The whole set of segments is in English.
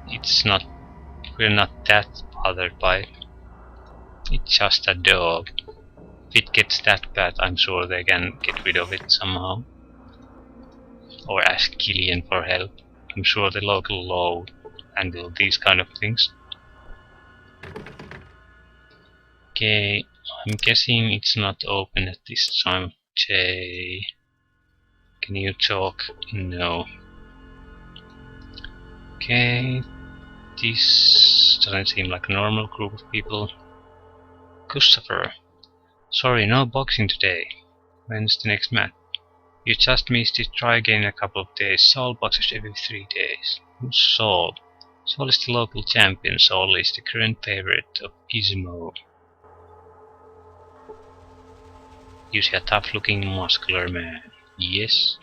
it's not, we're not that bothered by it. It's just a dog. If it gets that bad, I'm sure they can get rid of it somehow. Or ask Killian for help. I'm sure the local law handle these kind of things. Okay, I'm guessing it's not open at this time of day. Can you talk? No. Okay, this doesn't seem like a normal group of people. Christopher. Sorry, no boxing today. When's the next match? You just missed it. Try again in a couple of days. Saul boxes every 3 days. Who's Saul? Saul is the local champion. Saul is the current favorite of Gizmo. You see a tough-looking, muscular man. Yes.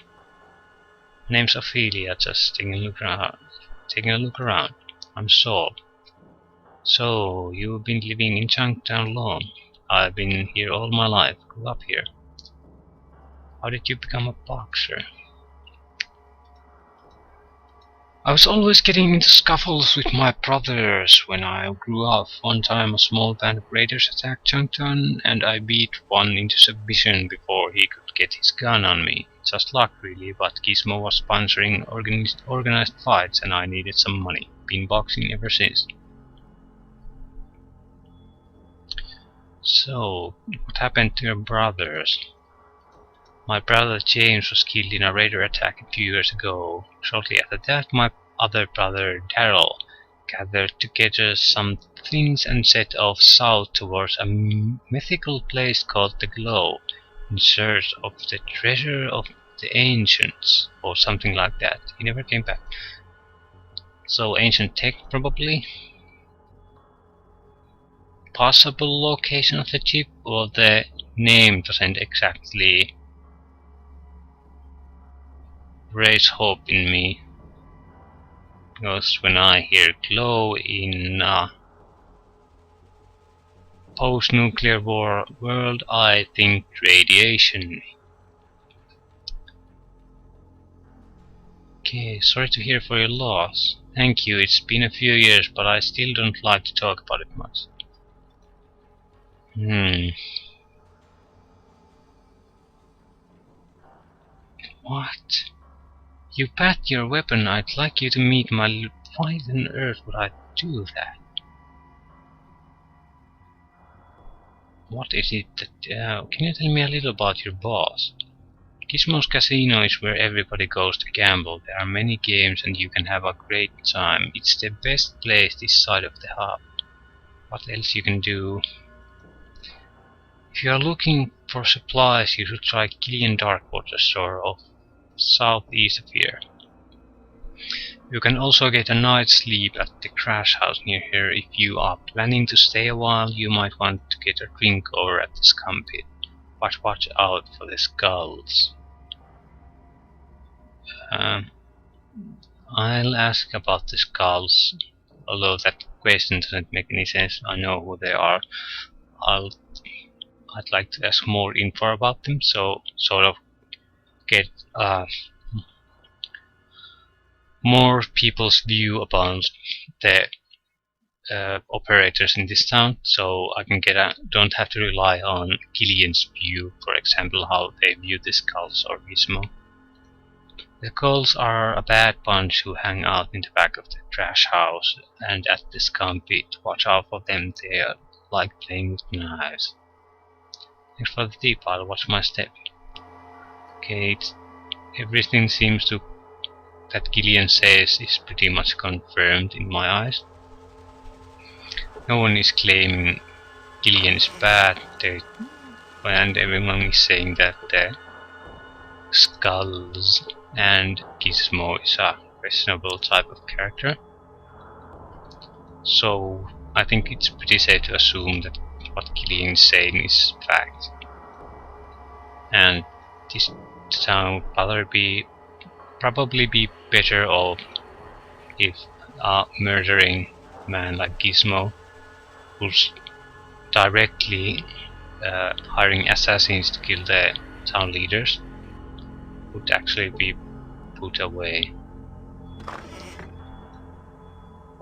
Name's Ophelia. Just taking a look around. I'm Saul. So, you've been living in Chunktown long? I've been here all my life. Grew up here. How did you become a boxer? I was always getting into scuffles with my brothers when I grew up. One time a small band of raiders attacked Chunktown and I beat one into submission before he could get his gun on me. Just luck really, but Gizmo was sponsoring organized fights and I needed some money. Been boxing ever since. So, what happened to your brothers? My brother James was killed in a raider attack a few years ago. Shortly after that, my other brother Daryl gathered together some things and set off south towards a mythical place called the Glow, in search of the treasure of the ancients, or something like that. He never came back. So ancient tech, probably. Possible location of the chip, or the name doesn't exactly raise hope in me, because when I hear glow in a post-nuclear war world, I think radiation. Okay, sorry to hear for your loss. Thank you, it's been a few years, but I still don't like to talk about it much. What? You pat your weapon, I'd like you to meet my... Why on earth would I do that? What is it that... can you tell me a little about your boss? Gizmo's Casino is where everybody goes to gamble. There are many games and you can have a great time. It's the best place this side of the hub. What else you can do? If you are looking for supplies, you should try Killian Darkwater store off southeast of here. You can also get a night's sleep at the crash house near here. If you are planning to stay a while, you might want to get a drink over at the scum pit. But watch out for the skulls. I'll ask about the skulls, although that question doesn't make any sense. I know who they are. I'd like to ask more info about them, so sort of get more people's view about the operators in this town, so I can don't have to rely on Killian's view, for example, how they view the skulls or Gizmo. The Skulls are a bad bunch who hang out in the back of the trash house and at the scum pit. Watch out for them, they like playing with knives. Thanks for the tip, I'll watch my step. Okay, everything seems to that Killian says is pretty much confirmed in my eyes. No one is claiming Killian is bad, and everyone is saying that the Skulls and Gizmo is a questionable type of character. So I think it's pretty safe to assume that what Killian is saying is fact. And this town would probably be better off if a murdering man like Gizmo, who's directly hiring assassins to kill the town leaders, would actually be put away.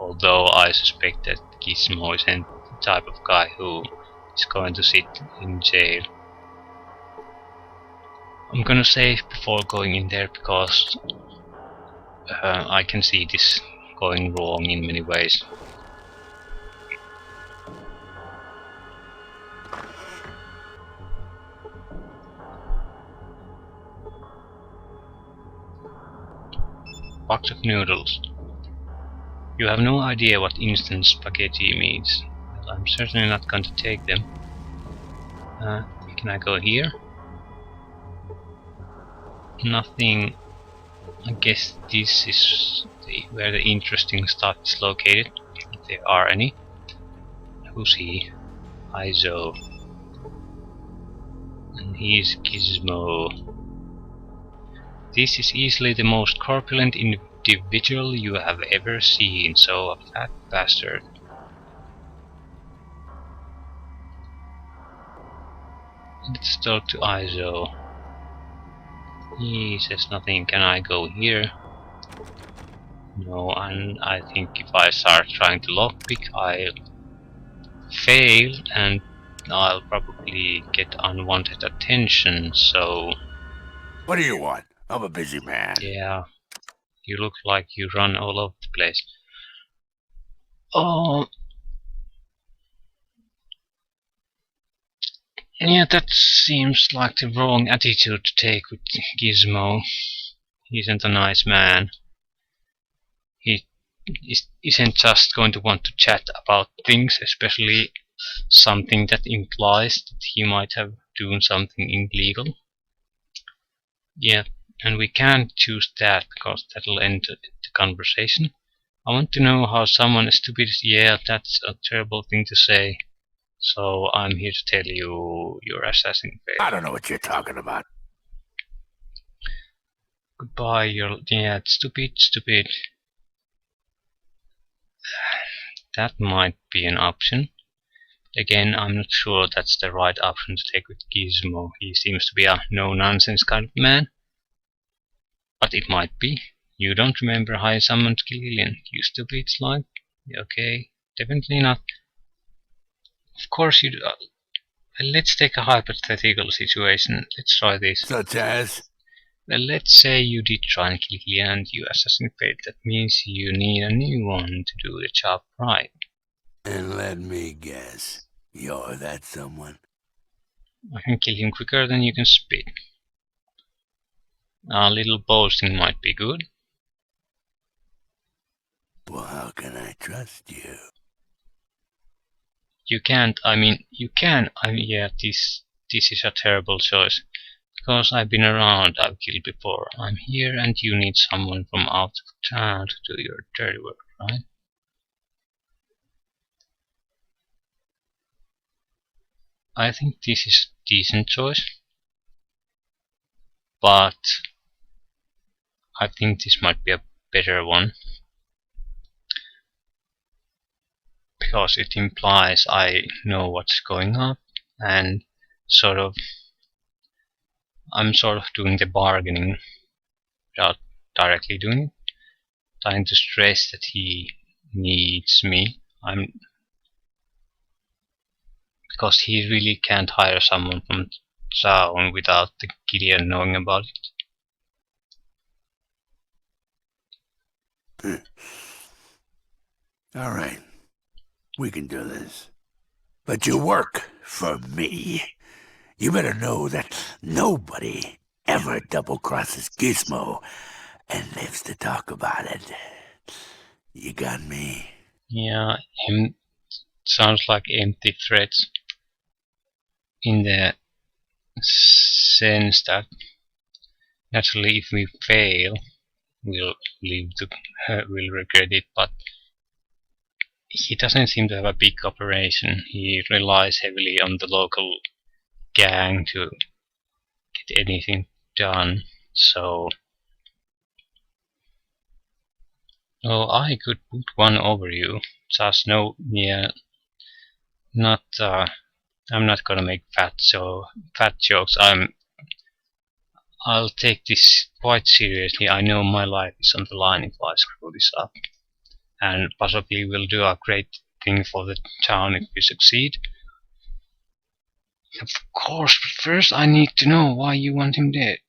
Although I suspect that Gizmo isn't the type of guy who is going to sit in jail. I'm gonna save before going in there because I can see this going wrong in many ways. Box of noodles. You have no idea what instant spaghetti means. Well, I'm certainly not going to take them. Can I go here? Nothing. I guess this is where the interesting stuff is located, if there are any. Who's he? Izo. And he's Gizmo. This is easily the most corpulent individual you have ever seen, so a fat bastard. Let's talk to Izo. He says nothing. Can I go here? No, and I think if I start trying to lockpick, I'll fail and I'll probably get unwanted attention, so... What do you want? I'm a busy man. Yeah, you look like you run all over the place. Oh... Yeah, that seems like the wrong attitude to take with Gizmo. He isn't a nice man. He isn't just going to want to chat about things, especially something that implies that he might have done something illegal. Yeah, and we can't choose that because that'll end the conversation. I want to know how someone is stupid. Yeah, that's a terrible thing to say. So I'm here to tell you your assassin failed. I don't know what you're talking about. Goodbye, yeah, stupid. That might be an option. Again, I'm not sure that's the right option to take with Gizmo. He seems to be a no-nonsense kind of man. But it might be. You don't remember how I summoned Gillian, you stupid slime? Okay, definitely not. Of course you do. Well, let's take a hypothetical situation. Let's try this. Such as? Well, let's say you did try and kill Gillian and you assassin failed. That means you need a new one to do the job right. And let me guess, you're that someone? I can kill him quicker than you can spit. A little boasting might be good. Well, how can I trust you? You can't, I mean, you can. Yeah, this is a terrible choice. Because I've been around, I've killed before. I'm here and you need someone from out of town to do your dirty work, right? I think this is a decent choice. But I think this might be a better one. Because it implies I know what's going on and I'm sort of doing the bargaining without directly doing it. Trying to stress that he needs me. Because he really can't hire someone from town without the Gideon knowing about it. All right. We can do this. But you work for me. You better know that nobody ever double-crosses Gizmo and lives to talk about it. You got me? Yeah, sounds like empty threats. In the sense that naturally if we fail, we'll regret it, but he doesn't seem to have a big operation. He relies heavily on the local gang to get anything done, so... Oh, I could put one over you. Just no, yeah, not, I'm not gonna make fat jokes. I'll take this quite seriously. I know my life is on the line if I screw this up. and possibly will do a great thing for the town if we succeed. Of course, but first I need to know why you want him dead.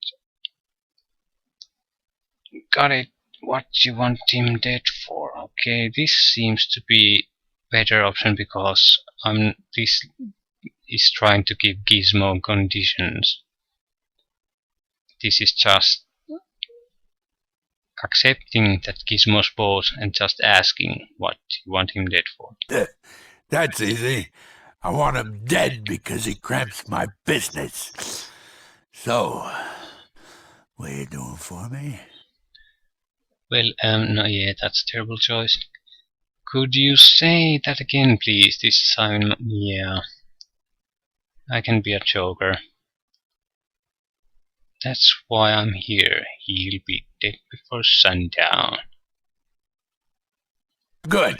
Got it. What you want him dead for? Okay, this seems to be better option because this is trying to give Gizmo conditions. This is just accepting that Gizmo's boss and just asking what you want him dead for. That's easy. I want him dead because he cramps my business. So, what are you doing for me? Well, no, yeah, that's a terrible choice. Could you say that again, please? This time, yeah. I can be a joker. That's why I'm here. He'll be dead before sundown. Good.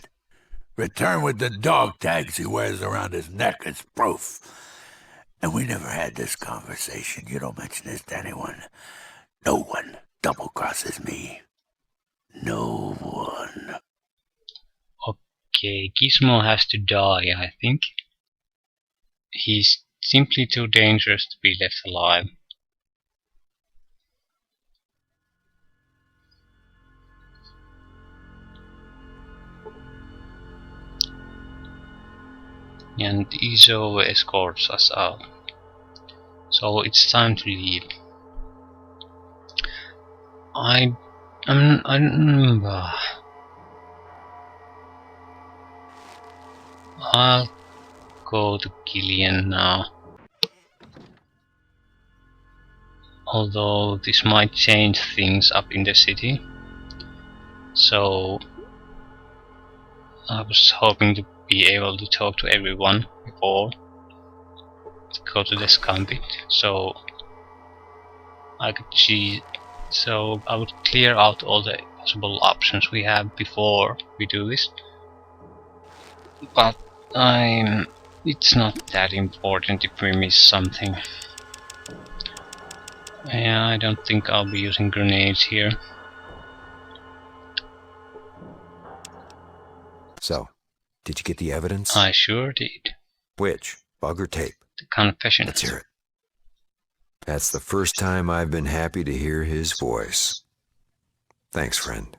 Return with the dog tags he wears around his neck as proof. And we never had this conversation. You don't mention this to anyone. No one double-crosses me. No one. Okay, Gizmo has to die, I think. He's simply too dangerous to be left alive. And Izo escorts us out. So it's time to leave. I'll go to Killian now. Although this might change things up in the city. So I was hoping to be able to talk to everyone before to go to the Scambit, so I could see. So I would clear out all the possible options we have before we do this. But it's not that important if we miss something. Yeah, I don't think I'll be using grenades here. So, did you get the evidence? I sure did. Which? Bug or tape? The confession. Let's hear it. That's the first time I've been happy to hear his voice. Thanks, friend.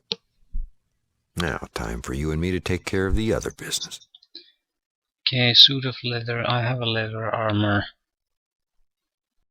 Now, time for you and me to take care of the other business. Okay, suit of leather. I have a leather armor.